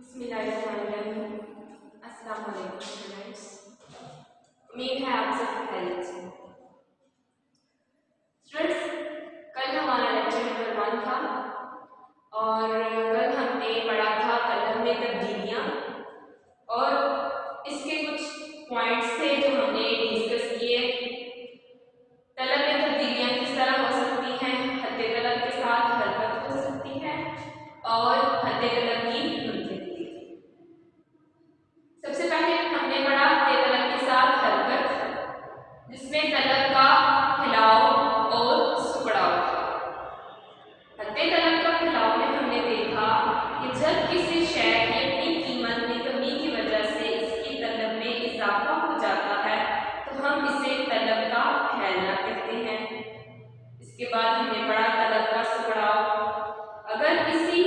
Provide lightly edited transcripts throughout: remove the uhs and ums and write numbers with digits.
बिस्मिल्लाहिर्रहमानिर्रहीम। अस्सलाम वालेकुम स्टूडेंट्स। उम्मीद है आप सब खैरियत से। स्टूडेंट्स, कल हमारा लेक्चर नंबर 1 था और कल हमने पढ़ा था कलम में तब्दीलियाँ और इसके कुछ पॉइंट्स थे जो हमने डिस्कस किए। कलम में तब्दीलियाँ किस तरह हो सकती हैं, हत्ते कलम के साथ हरकत हो सकती है और हत्ते कलम की मुंतकिली। सबसे पहले हमने पढ़ा हत्ते कलम के साथ हरकत, जिसमें कलम का फैलाव और सिकुड़ाव था। हत्ते कलम का फैलाव में हमने देखा कि जब किसी शय की अपनी कीमत में कमी की वजह से इसकी तलब में इजाफा हो जाता है तो हम इसे तलब का फैलना कहते हैं। इसके बाद हमने पढ़ा तलब का सिकुड़ाव। अगर किसी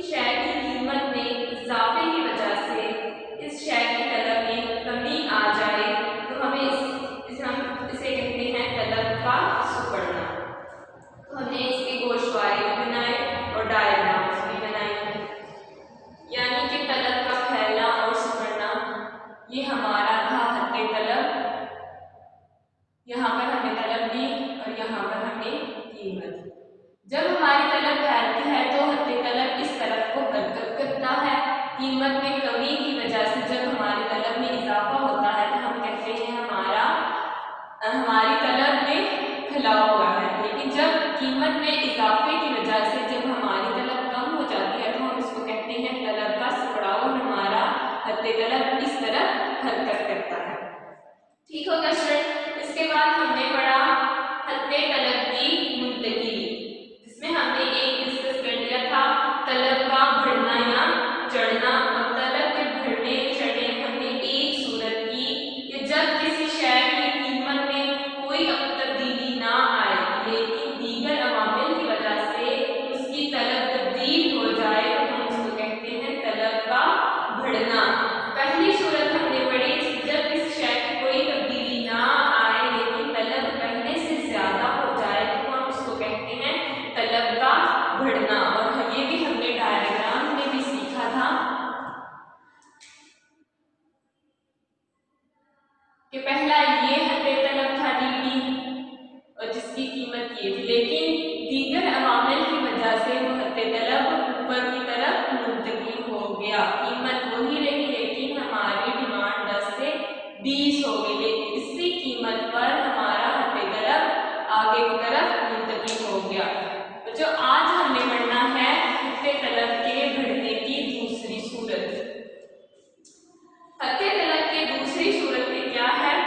शय की कीमत में इजाफे की वजह से इस शय की तलब में कमी आ जाए तो हमें हम इसे कहते हैं तलब का सिकुड़ना। तो हमने इसके गोशवारे भी बनाए और डायग्राम्स भी बनाए, यानी कि तलब का फैलना और सिकुड़ना ये हमारा था हत्ते तलब। यहाँ पर हमने तलब ली और यहाँ पर हमने कीमत। जब हमारी तलब फैलती है तो हत्ते तलब इस तरफ को हरकत करता है। कीमत में कमी की वजह से जब हमारी तलब में इजाफा होता है तो हम कहते हैं हमारी तलब में फैलाव हुआ है। लेकिन जब कीमत में इजाफे की वजह से जब हमारी तलब कम हो जाती है तो हम इसको कहते हैं तलब का सिकुड़ाव। हमारा हत्ते तलब इस तरफ हरकत करता है। ठीक हो गया स्टूडेंट। इसके बाद हमने पढ़ा हत्ते तलब की मुंतकिली, जिसमें हमने एक डिस्कस कर लिया था तलब का बढ़ना या चढ़ना। और तलब के बढ़ने चढ़ने हमने एक सूरत की कि जब किसी शय की कीमत में कोई तब्दीली ना आए लेकिन दीगर अवामिल की वजह से उसकी तलब तब्दील हो जाए तो हम उसको कहते हैं तलब का बढ़ना। पहली सूरत हमने पढ़ी जब किसी शय की कोई तब्दीली ना आए लेकिन तलब पहले से ज्यादा हो जाए तो हम उसको कहते हैं तलब का बढ़ना। और ये भी हमने डायग्राम में भी सीखा था कि पहला ये हत्ते तलब था डी और जिसकी कीमत ये थी, लेकिन दीगर अवामिल की वजह से वो हत्ते तलब ऊपर की तरफ मुंतकिल हो गया। कीमत वही रही लेकिन हमारी डिमांड 10 से 20 हो गई, लेकिन इसी कीमत पर हमारा हत्ते तलब आगे की तरफ मुंतकिल हो गया। तो जो आज हमने पढ़ना है हत्ते तलब के बढ़ने की दूसरी सूरत। हत्ते तलब की दूसरी सूरत में क्या है?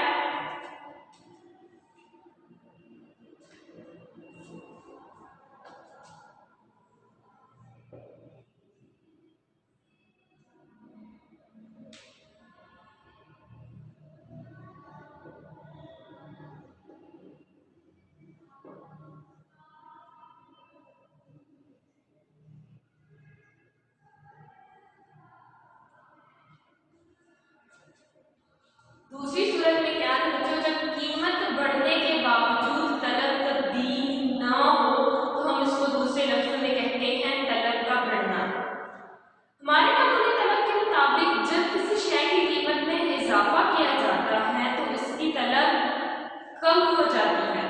दूसरी सूरत में क्या है बच्चों? जब कीमत बढ़ने के बावजूद तलब तब्दील ना हो तो हम इसको दूसरे लफ्ज़ों में कहते हैं तलब का बढ़ना। हमारे कानून तलब के मुताबिक जब किसी शय की कीमत में इजाफा किया जाता है तो इसकी तलब कम हो जाती है।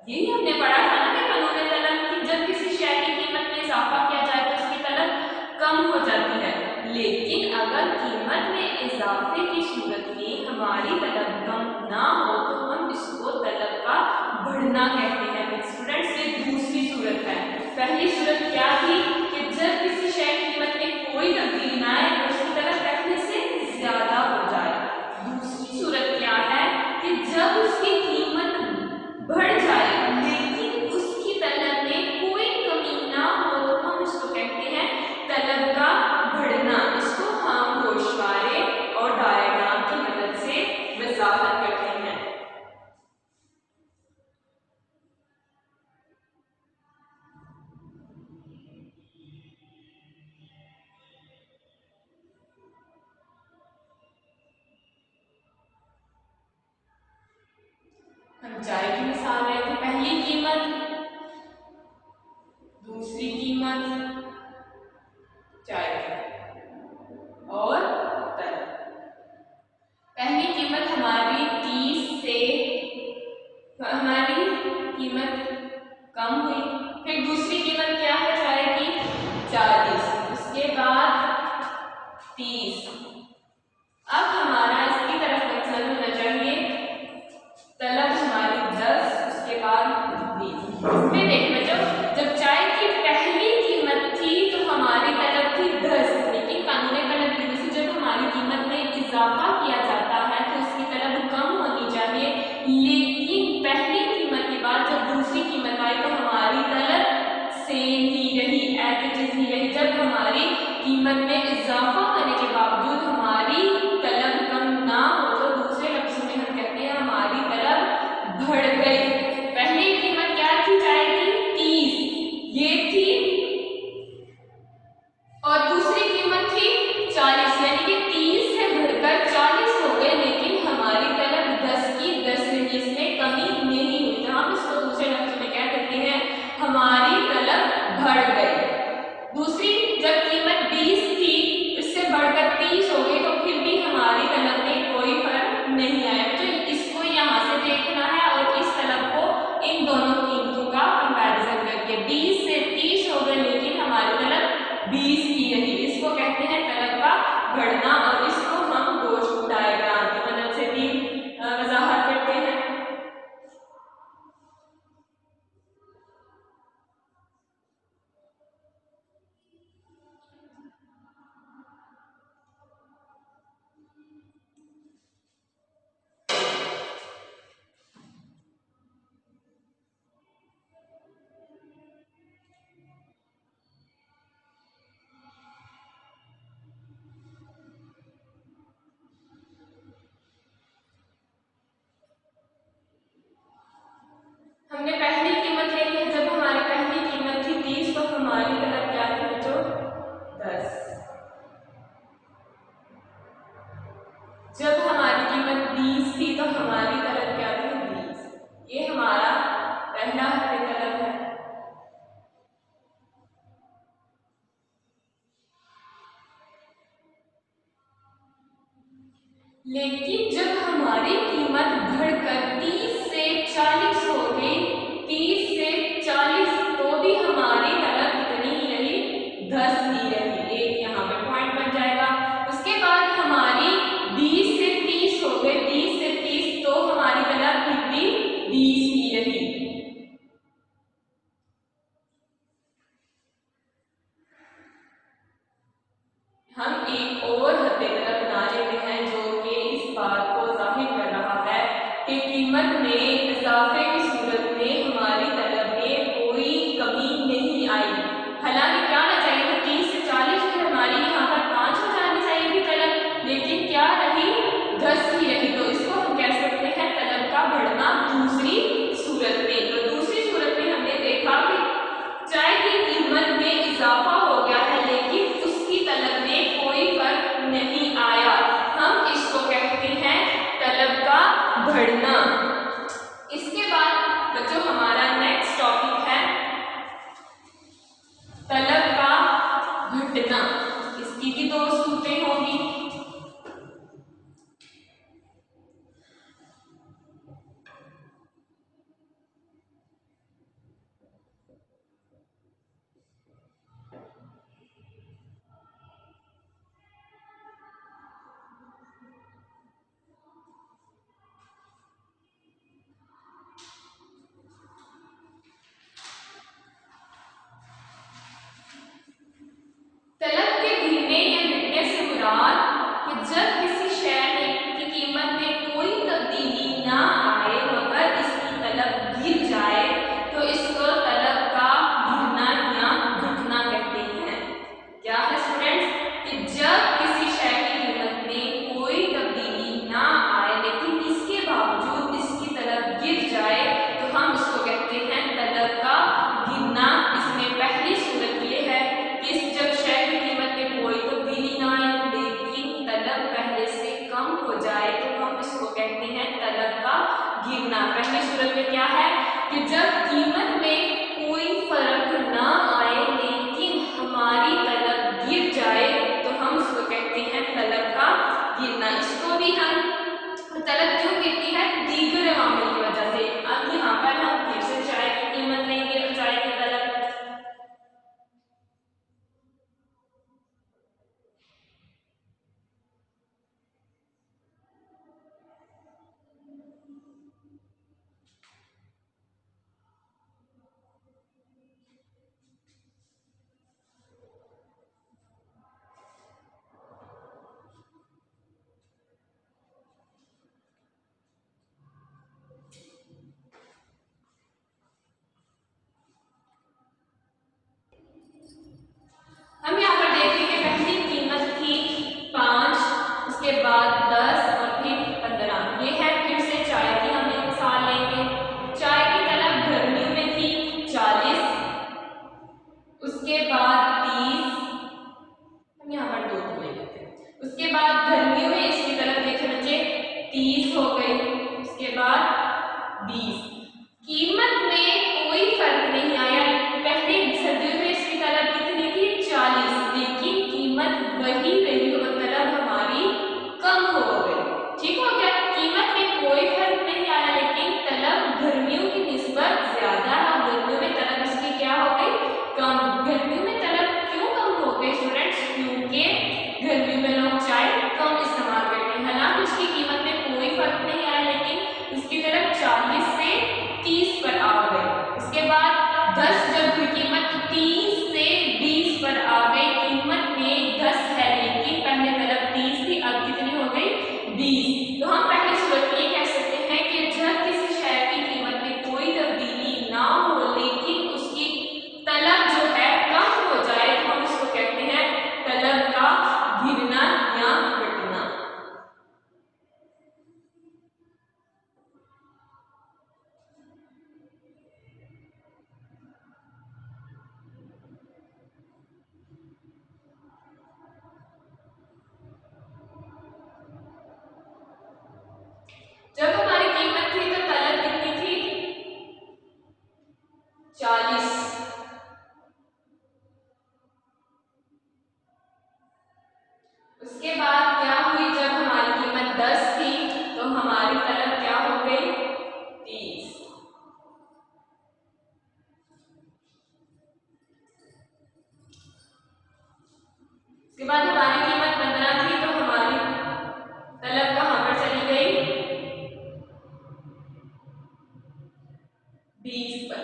यही हमने पढ़ा था ना कि कानून तलब की जब किसी शय की कीमत में इजाफा किया जाए तो इसकी तलब कम हो जाती है। लेकिन अगर कीमत में इजाफे की सूरत में हमारी तलब कम ना हो तो हम इसको तलब का बढ़ना कहते हैं। स्टूडेंट्स, ये दूसरी सूरत है। पहली सूरत क्या थी कि जब किसी शय की कीमत में कोई तब्दीली ना आए और उसकी तलब पहले से ज्यादा हो जाए। दूसरी सूरत क्या है कि जब उसकी कीमत बढ़ जाए लेकिन उसकी तलब में कोई कमी ना हो तो हम इसको कहते हैं तलब का बढ़ना। इसको हम गोशवारे और डायग्राम की मदद से वजाहत करते हैं। हम चाय की मिसाल ले थे। पहली कीमत, दूसरी कीमत चाय की। कीमत में इजाफा करने के बावजूद हमारी तलब कम ना हो तो दूसरे लफ्ज में हम कहते हैं हमारी तलब बढ़ गई। पहली कीमत क्या थी चाय की? 30 ये थी, और दूसरी कीमत थी 40, यानी कि 30 से बढ़कर 40 हो गए, लेकिन हमारी तलब 10 की 10 रही, इसमें कमी नहीं हुई। तो हम इसको दूसरे लफ्ज में क्या कहते हैं? हमारी तलब बढ़ गई। दूसरी जब कीमत 20 थी इससे बढ़कर 30 हो गई तो फिर भी हमारी तलब में कोई फर्क नहीं आया। तो इसको यहाँ से देखना है और इस तलब को इन दोनों कीमतों का कंपैरिजन करके 20 से 30 हो गए लेकिन हमारी तलब 20 की रही, इसको कहते हैं तलब का बढ़ना। और इसको हम गोश्त डायग्राम की मदद से भी वजाहत करते हैं। हमने पहली कीमत ले ली, जब हमारी पहली कीमत थी 30 तो हमारी तलब क्या थी बच्चों? 10। जब हमारी कीमत 20 थी तो हमारी तलब क्या थी? 20। ये हमारा पहला हद तलब है। लेकिन जब हमारी कीमत बढ़कर 30 से 40 हो गई, 30 से 40, तो भी हमारी तलब कितनी ही रही? 10 ही रही। एक यहाँ पे पॉइंट बन जाएगा। उसके बाद हमारी 20 से 30 हो गए, 30 से 30 तो हमारी तलब फिर भी 20 ही रही। हम एक और हद तलब बना लेते हैं जो कि इस बात को जाहिर कर रहा है कि कीमत में इजाफे की सूरत में हमारी तलब में कोई कमी नहीं आई। हालांकि क्या ना चाहिए था 30 से 40 की हमारी यहाँ पर 5 हो जानी चाहिए थी तलब, लेकिन क्या रही? 10 ही रही। तो इसको हम कह सकते हैं तलब का बढ़ना दूसरी सूरत में। तो दूसरी सूरत में हमने देखा कि चाय की कीमत में इजाफा हो गया है लेकिन उसकी तलब में कोई फर्क नहीं आया, हम इसको कहते हैं तलब का बढ़ना। इसके बाद बच्चों हमारा नेक्स्ट टॉपिक है तलब का घटना। इसकी भी दो सूरतें होंगी। तलब के गिरने या घटने से मुराद कि जब किसी शय की कीमत में कोई तब्दीली ना आए मगर इसकी तलब गिर जाए तो इसको तलब का गिरना या घटना कहते हैं। क्या है स्टूडेंट्स? कि जब किसी शय की कीमत में कोई तब्दीली ना आए लेकिन इसके बावजूद इसकी तलब गिर जाए तो हम इसको कहते हैं तलब का गिरना। इसमें पहली सूरत ये है कि जब शय की कीमत में कोई तब्दीली ना आए लेकिन तलब पहले से कम हो जाए तो हम इसको कहते हैं तलब का गिरना। पहली सूरत में क्या है कि जब कीमत में कोई फर्क ना आए लेकिन हमारी तलब गिर जाए तो हम इसको कहते हैं तलब का गिरना। इसको भी हम तलब क्यों गिरती है? दीगर अवामिल की वजह से। अब यहाँ पर हम फिर से चाय की कीमत लेंगे, चाय की तलब। उसके बाद क्या हुई, जब हमारी कीमत 10 थी तो हमारी तलब क्या हो गई, 30। उसके बाद हमारी कीमत 15 थी तो हमारी तलब कहां पर चली गई, 20 पर।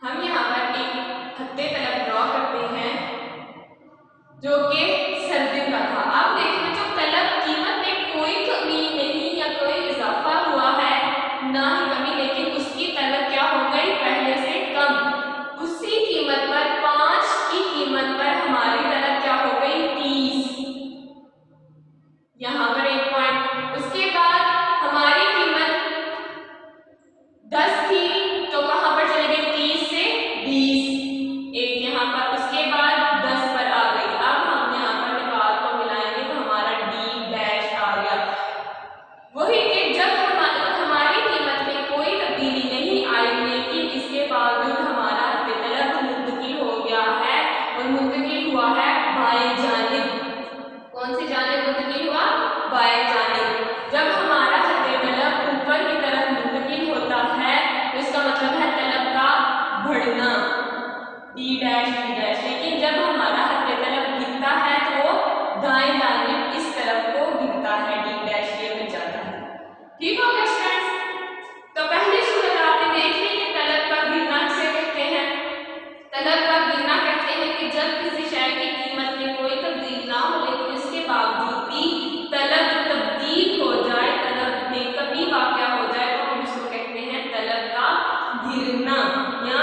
हम यहाँ पर एक खत्ते तलब ड्रॉ करते हैं जो कि सर्दिन का था। अब देखिए जो तलब कीमत में कोई कमी नहीं या कोई इजाफा हुआ है ना ही कमी, लेकिन उसकी तलब क्या हो गई, पहले से कम। उसी कीमत पर 5 की कीमत पर हमारी तलब क्या हो गई, 30। यहाँ पर एक पॉइंट। उसके बाद हमारी कीमत 10 थी तो कहां पर चली गई, 30 से 20, एक यहाँ पर। उसके बाद 10 पर आ गई। अब हम यहाँ पर निकाल को मिलाएंगे तो हमारा डी डैश आ गया। वही कि जब हमारी कीमत में कोई तब्दीली नहीं आई, लेकिन इसके बावजूद हमारा तलब मुंतकिल हो गया है और मुंतकिल हुआ है बाएं जानिब। कौन सी जानिब मुंतकिल हुआ, बाएं जानिब। जब हमारा तलब ऊपर की तरफ मुंतकिल होता है तो इसका मतलब है तलब का बढ़ना, डी डैश डी डैश। लेकिन जब हमारा तलब गिरता है तो वो दाएं जानिब इस तरफ को गिरता है, डी डैश ये बन जाता है। ठीक हो गया स्टूडेंट्स। तो पहली सूरत आपने देख ली कि तलब का गिरना किसे कहते हैं। तलब का गिरना कहते हैं कि जब किसी शय की कीमत में कोई तब्दीली ना हो लेकिन इसके बावजूद भी तलब तब्दील हो जाए, तलब में कमी वाक़या हो जाए तो हम इसको कहते हैं तलब का गिरना या